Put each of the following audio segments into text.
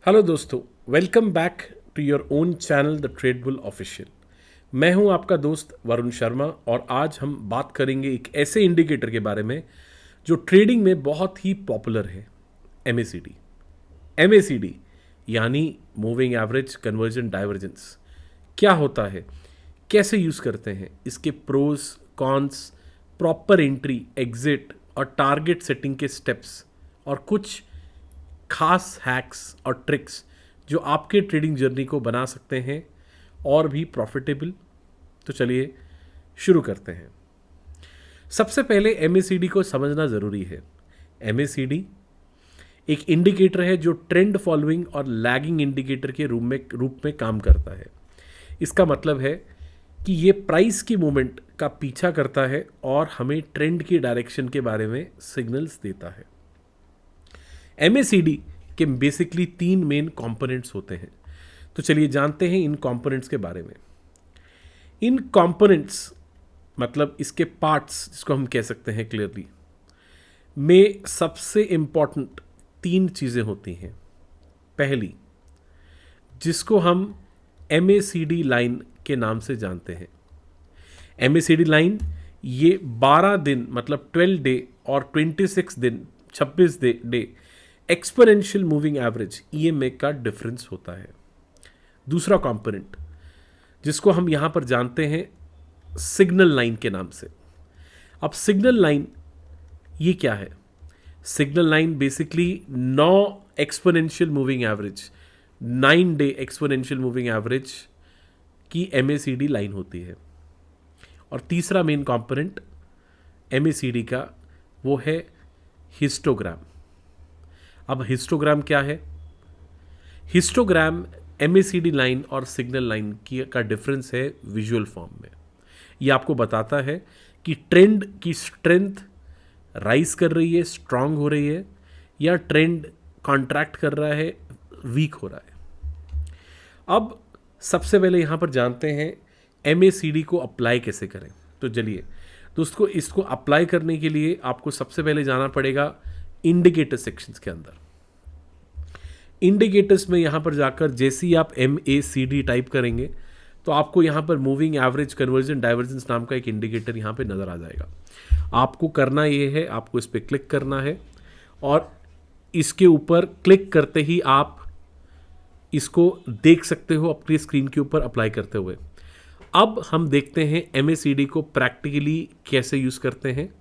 Hello दोस्तों, welcome back to your own channel the trade bull official. मैं हूं आपका दोस्त वरुण शर्मा और आज हम बात करेंगे एक ऐसे इंडिकेटर के बारे में जो ट्रेडिंग में बहुत ही पॉपुलर है, एमएसीडी। एमएसीडी यानी मूविंग एवरेज कन्वर्जन डाइवर्जेंस क्या होता है, कैसे यूज़ करते हैं, इसके pros cons, proper entry exit और टारगेट सेटिंग के स्टेप्स और कुछ खास हैक्स और ट्रिक्स जो आपके ट्रेडिंग जर्नी को बना सकते हैं और भी प्रॉफिटेबल। तो चलिए शुरू करते हैं। सबसे पहले एमएसीडी को समझना ज़रूरी है। एमएसीडी एक इंडिकेटर है जो ट्रेंड फॉलोइंग और लैगिंग इंडिकेटर के रूप में काम करता है। इसका मतलब है कि ये प्राइस की मूवमेंट का पीछा करता है और हमें ट्रेंड की डायरेक्शन के बारे में सिग्नल्स देता है। एमएसीडी के बेसिकली 3 मेन कंपोनेंट्स होते हैं। तो चलिए जानते हैं इन कंपोनेंट्स के बारे में। इन कंपोनेंट्स मतलब इसके पार्ट्स, जिसको हम कह सकते हैं क्लियरली, में सबसे इंपॉर्टेंट 3 चीज़ें होती हैं। पहली, जिसको हम एमएसीडी लाइन के नाम से जानते हैं। एमएसीडी लाइन ये 12 दिन मतलब 12 डे और 26 दिन 26 day exponential moving average EMA का डिफरेंस होता है। दूसरा कंपोनेंट जिसको हम यहां पर जानते हैं सिग्नल लाइन के नाम से। अब सिग्नल लाइन ये क्या है? Signal line basically 9 exponential moving average 9 day exponential moving average की एमएसीडी लाइन होती है। और तीसरा मेन कंपोनेंट एमएसीडी का वो है हिस्टोग्राम। अब हिस्टोग्राम क्या है? हिस्टोग्राम एमएसीडी लाइन और सिग्नल लाइन का डिफरेंस है विजुअल फॉर्म में। ये आपको बताता है कि ट्रेंड की स्ट्रेंथ राइज कर रही है, स्ट्रांग हो रही है, या ट्रेंड कॉन्ट्रैक्ट कर रहा है, वीक हो रहा है। अब सबसे पहले यहाँ पर जानते हैं एमएसीडी को अप्लाई कैसे करें। तो चलिए दोस्तों, इसको अप्लाई करने के लिए आपको सबसे पहले जाना पड़ेगा इंडिकेटर सेक्शंस के अंदर। इंडिकेटर्स में यहाँ पर जाकर जैसे ही आप MACD टाइप करेंगे तो आपको यहाँ पर मूविंग एवरेज कन्वर्जन डाइवर्जेंस नाम का एक इंडिकेटर यहाँ पे नज़र आ जाएगा। आपको करना ये है, आपको इस पर क्लिक करना है और इसके ऊपर क्लिक करते ही आप इसको देख सकते हो अपनी स्क्रीन के ऊपर अप्लाई करते हुए। अब हम देखते हैं MACD को प्रैक्टिकली कैसे यूज़ करते हैं।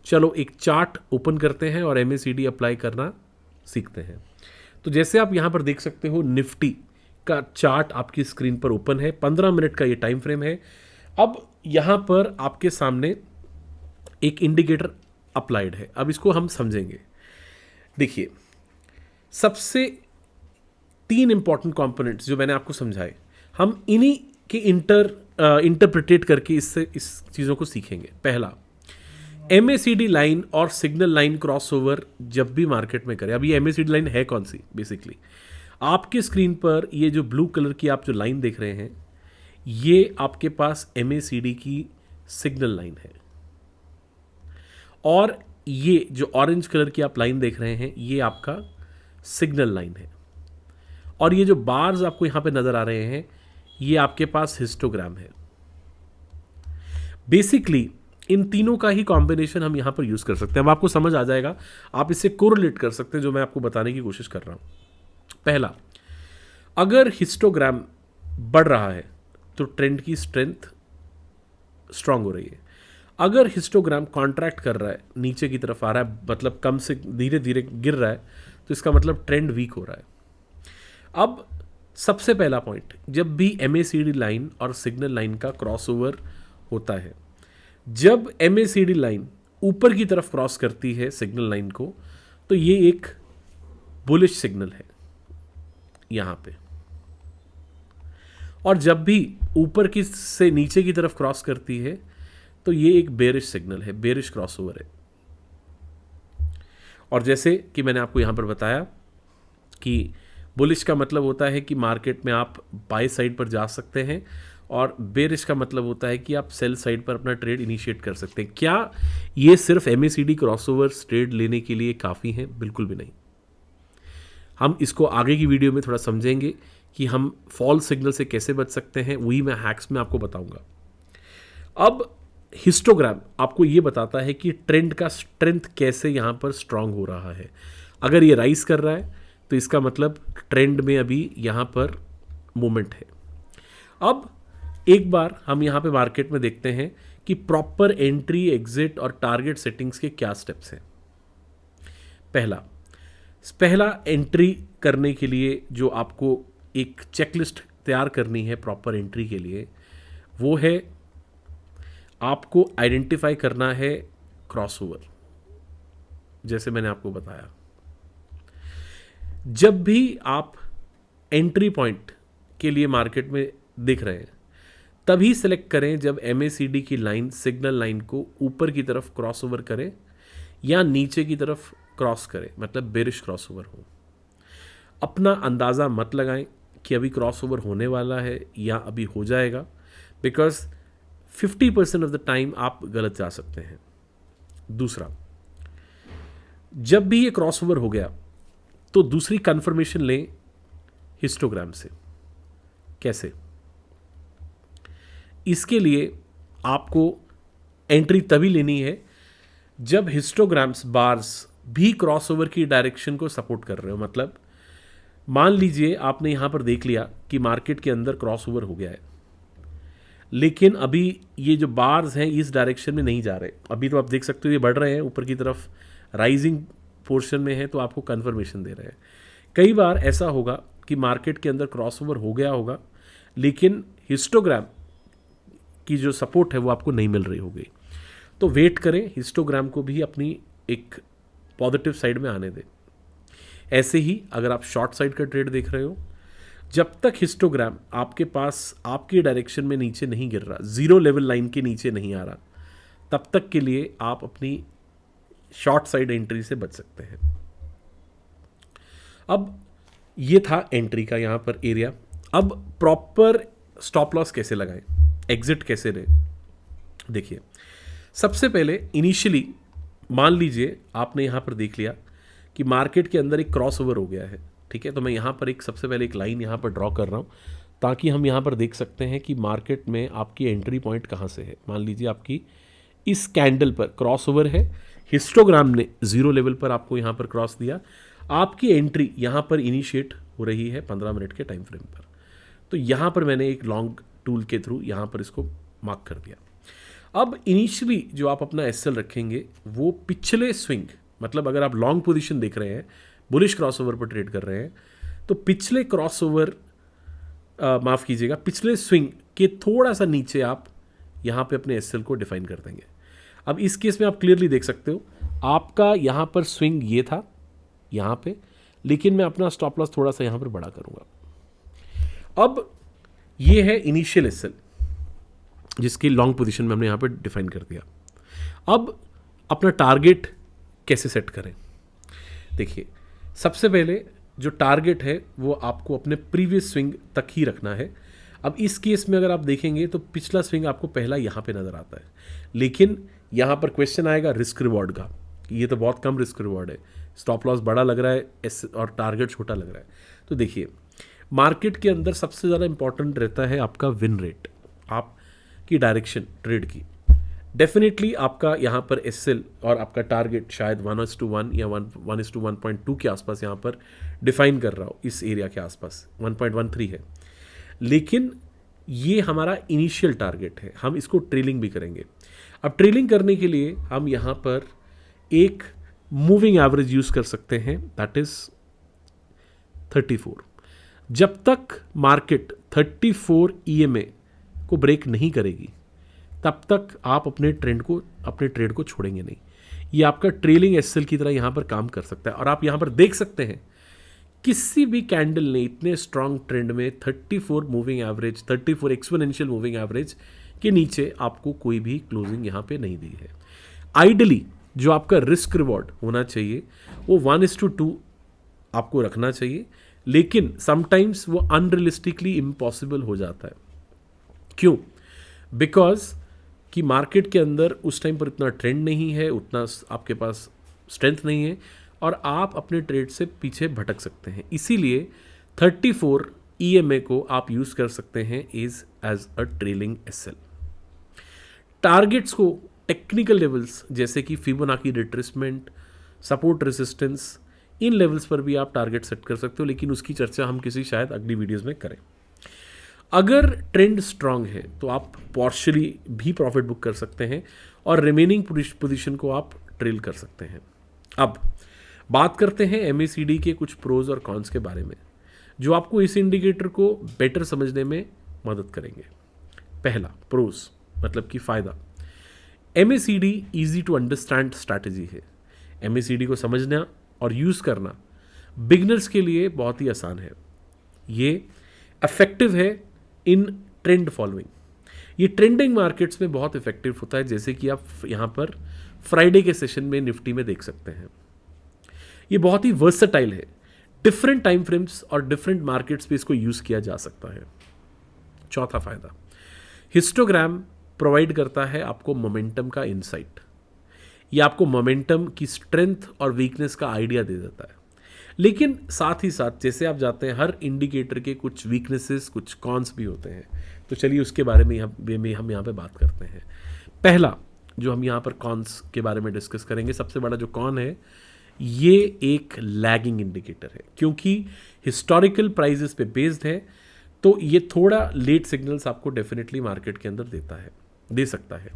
चलो एक चार्ट ओपन करते हैं और MACD अप्लाई करना सीखते हैं। तो जैसे आप यहाँ पर देख सकते हो, निफ्टी का चार्ट आपकी स्क्रीन पर ओपन है। 15 मिनट का ये टाइम फ्रेम है। अब यहाँ पर आपके सामने एक इंडिकेटर अप्लाइड है। अब इसको हम समझेंगे। देखिए, सबसे 3 इंपॉर्टेंट कंपोनेंट्स जो मैंने आपको समझाए, हम इन्हीं के इंटरप्रिटेट करके इससे इस चीज़ों को सीखेंगे। पहला, एमएसीडी लाइन और सिग्नल लाइन क्रॉसओवर जब भी मार्केट में करें। अब ये एमएसीडी लाइन है कौन सी? बेसिकली आपकी स्क्रीन पर ये जो ब्लू कलर की आप जो लाइन देख रहे हैं, ये आपके पास एमएसीडी की सिग्नल लाइन है। और ये जो ऑरेंज कलर की आप लाइन देख रहे हैं, ये आपका सिग्नल लाइन है। और ये जो बार्स आपको यहां पे नजर आ रहे हैं, ये आपके पास हिस्टोग्राम है। बेसिकली इन तीनों का ही कॉम्बिनेशन हम यहां पर यूज कर सकते हैं। अब आपको समझ आ जाएगा, आप इससे कोरिलेट कर सकते हैं जो मैं आपको बताने की कोशिश कर रहा हूं। पहला, अगर हिस्टोग्राम बढ़ रहा है तो ट्रेंड की स्ट्रेंथ स्ट्रांग हो रही है। अगर हिस्टोग्राम कॉन्ट्रैक्ट कर रहा है, नीचे की तरफ आ रहा है, मतलब कम से धीरे धीरे गिर रहा है, तो इसका मतलब ट्रेंड वीक हो रहा है। अब सबसे पहला पॉइंट, जब भी एमएसीडी लाइन और सिग्नल लाइन का क्रॉसओवर होता है, जब एमएसीडी लाइन ऊपर की तरफ क्रॉस करती है सिग्नल लाइन को, तो ये एक बुलिश सिग्नल है यहां पे। और जब भी ऊपर की से नीचे की तरफ क्रॉस करती है तो ये एक बेरिश सिग्नल है, बेरिश क्रॉसओवर है। और जैसे कि मैंने आपको यहां पर बताया कि बुलिश का मतलब होता है कि मार्केट में आप बाय साइड पर जा सकते हैं, और बेरिश का मतलब होता है कि आप सेल साइड पर अपना ट्रेड इनिशिएट कर सकते हैं। क्या ये सिर्फ एमएसीडी क्रॉसओवर्स ट्रेड लेने के लिए काफ़ी हैं? बिल्कुल भी नहीं। हम इसको आगे की वीडियो में थोड़ा समझेंगे कि हम फॉल सिग्नल से कैसे बच सकते हैं, वही मैं हैक्स में आपको बताऊंगा। अब हिस्टोग्राम आपको ये बताता है कि ट्रेंड का स्ट्रेंथ कैसे यहाँ पर स्ट्रांग हो रहा है। अगर ये राइज कर रहा है तो इसका मतलब ट्रेंड में अभी यहाँ पर मूवमेंट है। अब एक बार हम यहाँ पे मार्केट में देखते हैं कि प्रॉपर एंट्री, एग्जिट और टारगेट सेटिंग्स के क्या स्टेप्स हैं। पहला एंट्री करने के लिए जो आपको एक चेकलिस्ट तैयार करनी है प्रॉपर एंट्री के लिए, वो है आपको आइडेंटिफाई करना है क्रॉसओवर। जैसे मैंने आपको बताया, जब भी आप एंट्री पॉइंट के लिए मार्केट में दिख रहे हैं तभी सेलेक्ट करें जब MACD की लाइन, सिग्नल लाइन को ऊपर की तरफ क्रॉसओवर करे या नीचे की तरफ क्रॉस करे, मतलब बेरिश क्रॉसओवर हो। अपना अंदाज़ा मत लगाएं कि अभी क्रॉसओवर होने वाला है या अभी हो जाएगा, बिकॉज 50% ऑफ द टाइम आप गलत जा सकते हैं। दूसरा, जब भी ये क्रॉसओवर हो गया तो दूसरी कंफर्मेशन लें हिस्टोग्राम से। कैसे? इसके लिए आपको एंट्री तभी लेनी है जब हिस्टोग्राम्स, बार्स भी क्रॉसओवर की डायरेक्शन को सपोर्ट कर रहे हो। मतलब मान लीजिए आपने यहां पर देख लिया कि मार्केट के अंदर क्रॉसओवर हो गया है, लेकिन अभी ये जो बार्स हैं इस डायरेक्शन में नहीं जा रहे। अभी तो आप देख सकते हो ये बढ़ रहे हैं, ऊपर की तरफ राइजिंग पोर्शन में है, तो आपको कन्फर्मेशन दे रहे हैं। कई बार ऐसा होगा कि मार्केट के अंदर क्रॉसओवर हो गया होगा, लेकिन हिस्टोग्राम की जो सपोर्ट है वो आपको नहीं मिल रही होगी। तो वेट करें, हिस्टोग्राम को भी अपनी एक पॉजिटिव साइड में आने दें। ऐसे ही अगर आप शॉर्ट साइड का ट्रेड देख रहे हो, जब तक हिस्टोग्राम आपके पास आपके डायरेक्शन में नीचे नहीं गिर रहा, जीरो लेवल लाइन के नीचे नहीं आ रहा, तब तक के लिए आप अपनी शॉर्ट साइड एंट्री से बच सकते हैं। अब ये था एंट्री का यहाँ पर एरिया। अब प्रॉपर स्टॉप लॉस कैसे लगाएं, एग्जिट कैसे लें? देखिए, सबसे पहले इनिशियली मान लीजिए आपने यहाँ पर देख लिया कि मार्केट के अंदर एक क्रॉस ओवर हो गया है, ठीक है। तो मैं यहाँ पर सबसे पहले एक लाइन यहाँ पर ड्रॉ कर रहा हूँ ताकि हम यहाँ पर देख सकते हैं कि मार्केट में आपकी एंट्री पॉइंट कहाँ से है। मान लीजिए आपकी इस कैंडल पर क्रॉस ओवर है, हिस्टोग्राम ने जीरो लेवल पर आपको यहाँ पर क्रॉस दिया, आपकी एंट्री यहाँ पर इनिशिएट हो रही है 15 मिनट के टाइम फ्रेम पर। तो यहाँ पर मैंने एक लॉन्ग टूल के थ्रू यहाँ पर इसको मार्क कर दिया। अब इनिशियली जो आप अपना एसएल रखेंगे वो पिछले स्विंग, मतलब अगर आप लॉन्ग पोजीशन देख रहे हैं, बुलिश क्रॉसओवर पर ट्रेड कर रहे हैं, तो पिछले क्रॉसओवर माफ़ कीजिएगा, पिछले स्विंग के थोड़ा सा नीचे आप यहाँ पे अपने एसएल को डिफाइन कर देंगे। अब इस केस में आप क्लियरली देख सकते हो आपका यहाँ पर स्विंग ये था यहाँ पे, लेकिन मैं अपना स्टॉप लॉस थोड़ा सा यहाँ पर बड़ा करूँगा। अब ये है इनिशियल एसएल जिसकी लॉन्ग पोजीशन में हमने यहाँ पर डिफाइन कर दिया। अब अपना टारगेट कैसे सेट करें? देखिए, सबसे पहले जो टारगेट है वो आपको अपने प्रीवियस स्विंग तक ही रखना है। अब इस केस में अगर आप देखेंगे तो पिछला स्विंग आपको पहला यहाँ पे नज़र आता है, लेकिन यहाँ पर क्वेश्चन आएगा रिस्क रिवॉर्ड का। ये तो बहुत कम रिस्क रिवॉर्ड है, स्टॉप लॉस बड़ा लग रहा है और टारगेट छोटा लग रहा है। तो देखिए, मार्केट के अंदर सबसे ज़्यादा इंपॉर्टेंट रहता है आपका विन रेट, आपकी डायरेक्शन ट्रेड की। डेफिनेटली आपका यहाँ पर एसएल और आपका टारगेट शायद 1:1 या 1:1.2 के आसपास यहाँ पर डिफाइन कर रहा हो, इस एरिया के आसपास 1.13 है, लेकिन ये हमारा इनिशियल टारगेट है। हम इसको ट्रेलिंग भी करेंगे। अब ट्रेलिंग करने के लिए हम यहाँ पर एक मूविंग एवरेज यूज़ कर सकते हैं, दैट इज़ 34। जब तक मार्केट 34 EMA को ब्रेक नहीं करेगी तब तक आप अपने ट्रेड को छोड़ेंगे नहीं। ये आपका ट्रेलिंग एसएल की तरह यहाँ पर काम कर सकता है। और आप यहाँ पर देख सकते हैं किसी भी कैंडल ने इतने स्ट्रांग ट्रेंड में 34 moving average, 34 exponential moving average के नीचे आपको कोई भी क्लोजिंग यहाँ पे नहीं दी है। आइडली जो आपका रिस्क रिवॉर्ड होना चाहिए वो 1:2 आपको रखना चाहिए, लेकिन समटाइम्स वो अनरियलिस्टिकली इम्पॉसिबल हो जाता है। क्यों? बिकॉज कि मार्केट के अंदर उस टाइम पर इतना ट्रेंड नहीं है, उतना आपके पास स्ट्रेंथ नहीं है, और आप अपने ट्रेड से पीछे भटक सकते हैं। इसीलिए 34 EMA को आप यूज़ कर सकते हैं as a trailing SL। Targets को टेक्निकल लेवल्स जैसे कि फिबोनाची रिट्रेसमेंट, सपोर्ट रेजिस्टेंस, इन लेवल्स पर भी आप टारगेट सेट कर सकते हो, लेकिन उसकी चर्चा हम किसी शायद अगली वीडियोस में करें। अगर ट्रेंड स्ट्रांग है तो आप पार्शियली भी प्रॉफिट बुक कर सकते हैं और रिमेनिंग पोजीशन को आप ट्रेल कर सकते हैं। अब बात करते हैं MACD के कुछ प्रोज और कॉन्स के बारे में, जो आपको इस इंडिकेटर को बेटर समझने में मदद करेंगे। पहला प्रोज मतलब कि फ़ायदा, MACD easy to understand strategy है। MACD को समझना और यूज़ करना बिगनर्स के लिए बहुत ही आसान है। ये इफेक्टिव है इन ट्रेंड फॉलोइंग। ये ट्रेंडिंग मार्केट्स में बहुत इफेक्टिव होता है, जैसे कि आप यहाँ पर फ्राइडे के सेशन में निफ्टी में देख सकते हैं। ये बहुत ही वर्सेटाइल है, डिफरेंट टाइम फ्रेम्स और डिफरेंट मार्केट्स पे इसको यूज़ किया जा सकता है। चौथा फायदा, हिस्टोग्राम प्रोवाइड करता है आपको मोमेंटम का इंसाइट। ये आपको मोमेंटम की स्ट्रेंथ और वीकनेस का आइडिया दे देता है, लेकिन साथ ही साथ जैसे आप जाते हैं हर इंडिकेटर के कुछ वीकनेसेस, कुछ कॉन्स भी होते हैं। तो चलिए उसके बारे में हम यहाँ पे बात करते हैं। पहला जो हम यहाँ पर कॉन्स के बारे में डिस्कस करेंगे, सबसे बड़ा जो कॉन है, ये एक लैगिंग इंडिकेटर है। क्योंकि हिस्टोरिकल प्राइजेस पे बेस्ड है तो ये थोड़ा लेट सिग्नल्स आपको डेफिनेटली मार्केट के अंदर दे सकता है।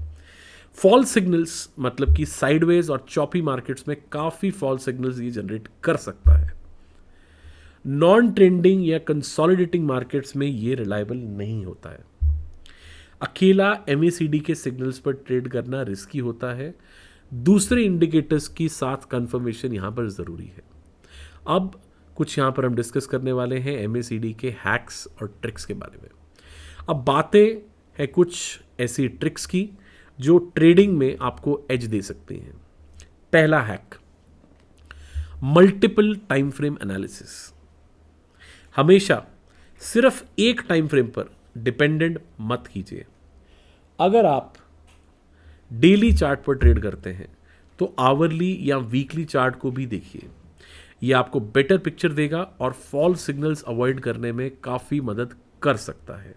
फॉल सिग्नल्स मतलब कि साइडवेज और चॉपी मार्केट्स में काफ़ी फॉल सिग्नल्स ये जनरेट कर सकता है। नॉन ट्रेंडिंग या कंसोलिडेटिंग मार्केट्स में ये रिलायबल नहीं होता है। अकेला MACD के सिग्नल्स पर ट्रेड करना रिस्की होता है। दूसरे इंडिकेटर्स की साथ कंफर्मेशन यहाँ पर ज़रूरी है। अब कुछ यहाँ पर हम डिस्कस करने वाले हैं MACD के हैक्स और ट्रिक्स के बारे में। अब बातें हैं कुछ ऐसी ट्रिक्स की जो ट्रेडिंग में आपको एज दे सकती हैं। पहला hack, multiple time frame analysis. हमेशा सिर्फ एक टाइम फ्रेम पर डिपेंडेंट मत कीजिए। अगर आप डेली चार्ट पर ट्रेड करते हैं तो आवरली या वीकली चार्ट को भी देखिए। यह आपको बेटर पिक्चर देगा और फॉल सिग्नल्स अवॉइड करने में काफ़ी मदद कर सकता है।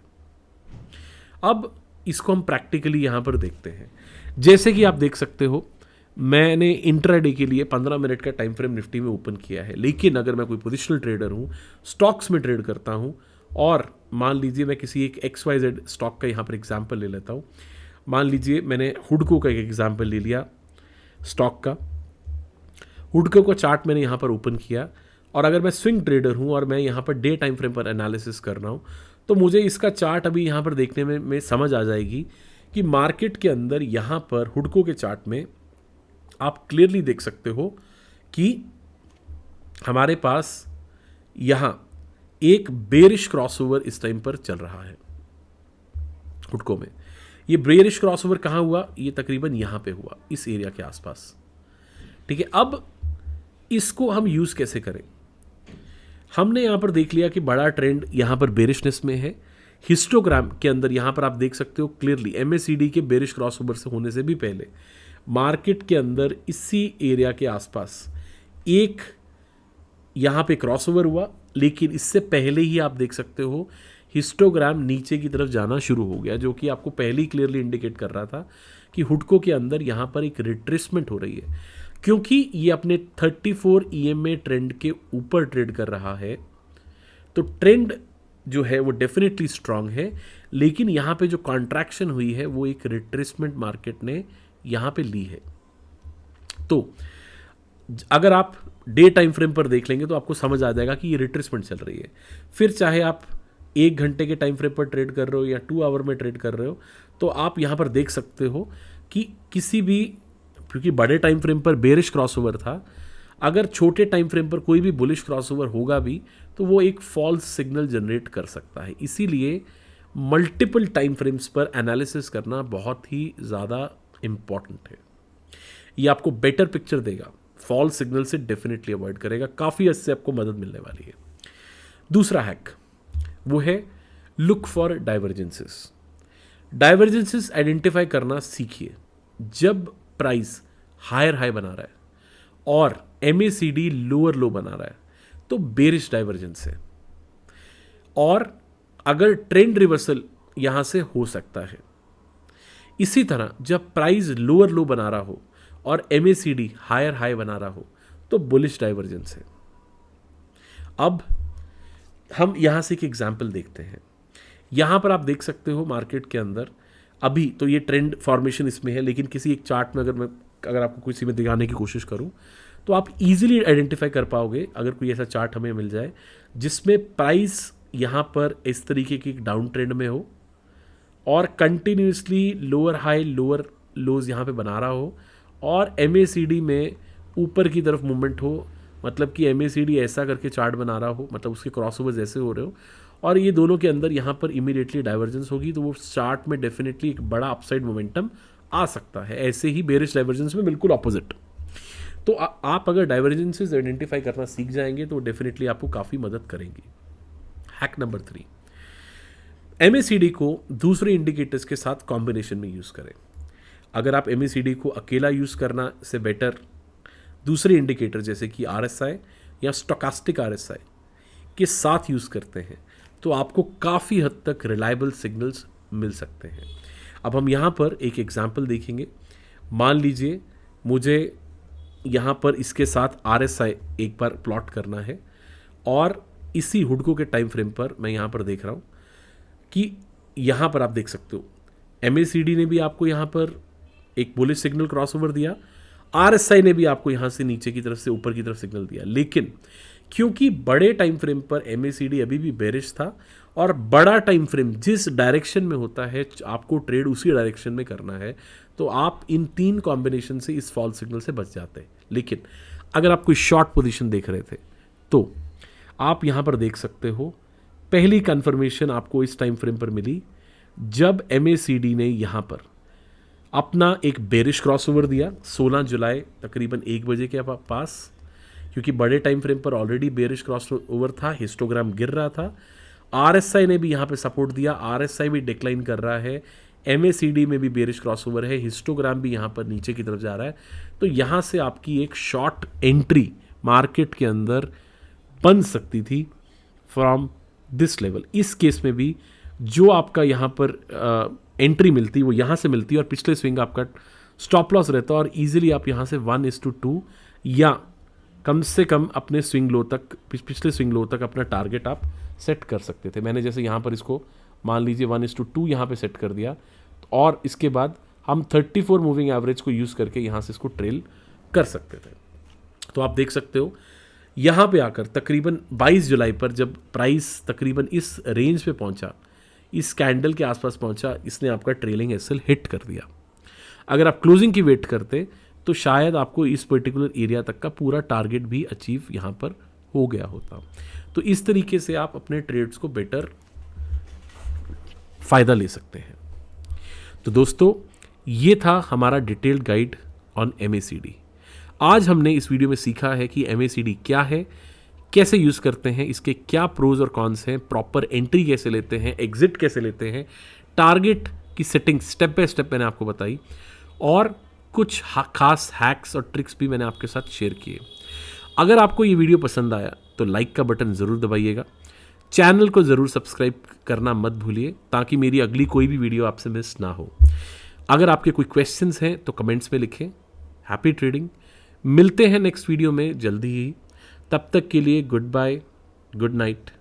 अब इसको हम प्रैक्टिकली यहाँ पर देखते हैं। जैसे कि आप देख सकते हो, मैंने इंट्राडे के लिए 15 मिनट का टाइम फ्रेम निफ्टी में ओपन किया है, लेकिन अगर मैं कोई पोजिशनल ट्रेडर हूँ, स्टॉक्स में ट्रेड करता हूँ, और मान लीजिए मैं किसी एक XYZ स्टॉक का यहाँ पर एग्जाम्पल ले लेता हूँ। मान लीजिए मैंने हुडको का एक एग्जाम्पल ले लिया स्टॉक का। हुडको का चार्ट मैंने यहाँ पर ओपन किया, और अगर मैं स्विंग ट्रेडर हूँ और मैं यहाँ पर डे टाइम फ्रेम पर एनालिसिस कर रहा हूँ, तो मुझे इसका चार्ट अभी यहाँ पर देखने में समझ आ जाएगी कि मार्केट के अंदर यहाँ पर हुडको के चार्ट में आप क्लियरली देख सकते हो कि हमारे पास यहाँ एक बेरिश क्रॉसओवर इस टाइम पर चल रहा है हुडको में। ये बेरिश क्रॉसओवर कहाँ हुआ? ये तकरीबन यहाँ पे हुआ, इस एरिया के आसपास। ठीक है, अब इसको हम यूज़ कैसे करें? हमने यहाँ पर देख लिया कि बड़ा ट्रेंड यहाँ पर बेरिशनेस में है। हिस्टोग्राम के अंदर यहाँ पर आप देख सकते हो क्लियरली MACD के बेरिश क्रॉसओवर से होने से भी पहले मार्केट के अंदर इसी एरिया के आसपास एक यहाँ पे क्रॉसओवर हुआ, लेकिन इससे पहले ही आप देख सकते हो हिस्टोग्राम नीचे की तरफ जाना शुरू हो गया, जो कि आपको पहले ही क्लियरली इंडिकेट कर रहा था कि हुडको के अंदर यहाँ पर एक रिट्रेसमेंट हो रही है। क्योंकि ये अपने 34 EMA ट्रेंड के ऊपर ट्रेड कर रहा है, तो ट्रेंड जो है वो डेफिनेटली स्ट्रांग है, लेकिन यहाँ पे जो कॉन्ट्रैक्शन हुई है वो एक रिट्रेसमेंट मार्केट ने यहाँ पे ली है। तो अगर आप डे टाइम फ्रेम पर देख लेंगे तो आपको समझ आ जाएगा कि ये रिट्रेसमेंट चल रही है। फिर चाहे आप 1 घंटे के टाइम फ्रेम पर ट्रेड कर रहे हो या 2 आवर में ट्रेड कर रहे हो, तो आप यहाँ पर देख सकते हो कि किसी भी, क्योंकि बड़े टाइम फ्रेम पर बेरिश क्रॉसओवर था, अगर छोटे टाइम फ्रेम पर कोई भी बुलिश क्रॉसओवर होगा भी तो वो एक फॉल्स सिग्नल जनरेट कर सकता है। इसीलिए मल्टीपल टाइम फ्रेम्स पर एनालिसिस करना बहुत ही ज़्यादा इम्पॉर्टेंट है। ये आपको बेटर पिक्चर देगा, फॉल्स सिग्नल से डेफिनेटली अवॉइड करेगा, काफ़ी इससे आपको मदद मिलने वाली है। दूसरा हैक वो है look for divergences. Divergences identify करना सीखिए। जब प्राइस हायर हाई बना रहा है और MACD लोअर लो बना रहा है तो बेरिश डाइवर्जेंस है। और अगर ट्रेंड रिवर्सल यहां से हो सकता है। इसी तरह जब प्राइस लोअर लो बना रहा हो और MACD हायर हाई बना रहा हो तो बुलिश डाइवर्जेंस है। अब हम यहां से एक एग्जांपल देखते हैं। यहां पर आप देख सकते हो मार्केट के अंदर अभी तो ये ट्रेंड फॉर्मेशन इसमें है, लेकिन किसी एक चार्ट में अगर आपको किसी में दिखाने की कोशिश करूं तो आप इजीली आइडेंटिफाई कर पाओगे अगर कोई ऐसा चार्ट हमें मिल जाए जिसमें प्राइस यहां पर इस तरीके की डाउन ट्रेंड में हो और कंटिन्यूसली लोअर हाई लोअर लोज यहाँ पे बना रहा हो और MACD में ऊपर की तरफ मूवमेंट हो, मतलब कि MACD ऐसा करके चार्ट बना रहा हो, मतलब उसके क्रॉसओवर्स ऐसे हो रहे हो और ये दोनों के अंदर यहाँ पर इमीडिएटली डाइवर्जेंस होगी तो वो चार्ट में डेफिनेटली एक बड़ा अपसाइड मोमेंटम आ सकता है। ऐसे ही बेरिश डाइवर्जेंस में बिल्कुल ऑपोजिट। तो आप अगर डाइवर्जेंसेस आइडेंटिफाई करना सीख जाएंगे तो डेफिनेटली आपको काफ़ी मदद करेंगी। हैक नंबर 3, MACD को दूसरे इंडिकेटर्स के साथ कॉम्बिनेशन में यूज़ करें। अगर आप MACD को अकेला यूज़ करना से बेटर दूसरे इंडिकेटर जैसे कि RSI या स्टोकास्टिक RSI के साथ यूज़ करते हैं तो आपको काफ़ी हद तक रिलायबल सिग्नल्स मिल सकते हैं। अब हम यहाँ पर एक एग्जांपल देखेंगे। मान लीजिए मुझे यहाँ पर इसके साथ RSI एक बार प्लॉट करना है और इसी हुडको के टाइम फ्रेम पर मैं यहाँ पर देख रहा हूँ कि यहाँ पर आप देख सकते हो MACD ने भी आपको यहाँ पर एक बुलिश सिग्नल क्रॉसओवर दिया, RSI ने भी आपको यहाँ से नीचे की तरफ से ऊपर की तरफ सिग्नल दिया। लेकिन क्योंकि बड़े टाइम फ्रेम पर MACD अभी भी बेरिश था और बड़ा टाइम फ्रेम जिस डायरेक्शन में होता है आपको ट्रेड उसी डायरेक्शन में करना है तो आप इन 3 कॉम्बिनेशन से इस फॉल सिग्नल से बच जाते हैं। लेकिन अगर आप कोई शॉर्ट पोजीशन देख रहे थे तो आप यहाँ पर देख सकते हो पहली कंफर्मेशन आपको इस टाइम फ्रेम पर मिली जब MACD ने यहाँ पर अपना एक बेरिश क्रॉसओवर दिया 16 जुलाई तकरीबन 1 बजे के पास, क्योंकि बड़े टाइम फ्रेम पर ऑलरेडी बेरिश क्रॉसओवर था, हिस्टोग्राम गिर रहा था। RSI ने भी यहाँ पे सपोर्ट दिया, RSI भी डिक्लाइन कर रहा है, MACD में भी बेरिश क्रॉसओवर है, हिस्टोग्राम भी यहाँ पर नीचे की तरफ जा रहा है। तो यहाँ से आपकी एक शॉर्ट एंट्री मार्केट के अंदर बन सकती थी फ्रॉम दिस लेवल। इस केस में भी जो आपका यहाँ पर एंट्री मिलती वो यहाँ से मिलती और पिछले स्विंग आपका स्टॉप लॉस रहता और इजीली आप यहाँ से 1:2 या कम से कम अपने स्विंग लो तक पिछले स्विंग लो तक अपना टारगेट आप सेट कर सकते थे। मैंने जैसे यहाँ पर इसको मान लीजिए 1:2 यहाँ पे सेट कर दिया और इसके बाद हम 34 मूविंग एवरेज को यूज़ करके यहाँ से इसको ट्रेल कर सकते थे। तो आप देख सकते हो यहाँ पे आकर तकरीबन 22 जुलाई पर जब प्राइस तकरीबन इस रेंज पे पहुँचा, इस कैंडल के आसपास पहुँचा, इसने आपका ट्रेलिंग एसएल हिट कर दिया। अगर आप क्लोजिंग की वेट करते तो शायद आपको इस पर्टिकुलर एरिया तक का पूरा टारगेट भी अचीव यहाँ पर हो गया होता। तो इस तरीके से आप अपने ट्रेड्स को बेटर फ़ायदा ले सकते हैं। तो दोस्तों ये था हमारा डिटेल्ड गाइड ऑन MACD। आज हमने इस वीडियो में सीखा है कि MACD क्या है, कैसे यूज़ करते हैं, इसके क्या प्रोज और कॉन्स हैं, प्रॉपर एंट्री कैसे लेते हैं, एग्जिट कैसे लेते हैं, टारगेट की सेटिंग स्टेप बाय स्टेप मैंने आपको बताई और कुछ खास हैक्स और ट्रिक्स भी मैंने आपके साथ शेयर किए। अगर आपको ये वीडियो पसंद आया तो लाइक का बटन ज़रूर दबाइएगा, चैनल को ज़रूर सब्सक्राइब करना मत भूलिए ताकि मेरी अगली कोई भी वीडियो आपसे मिस ना हो। अगर आपके कोई क्वेश्चंस हैं तो कमेंट्स में लिखें। Happy trading. मिलते हैं नेक्स्ट वीडियो में जल्दी ही। तब तक के लिए गुड बाय, गुड नाइट।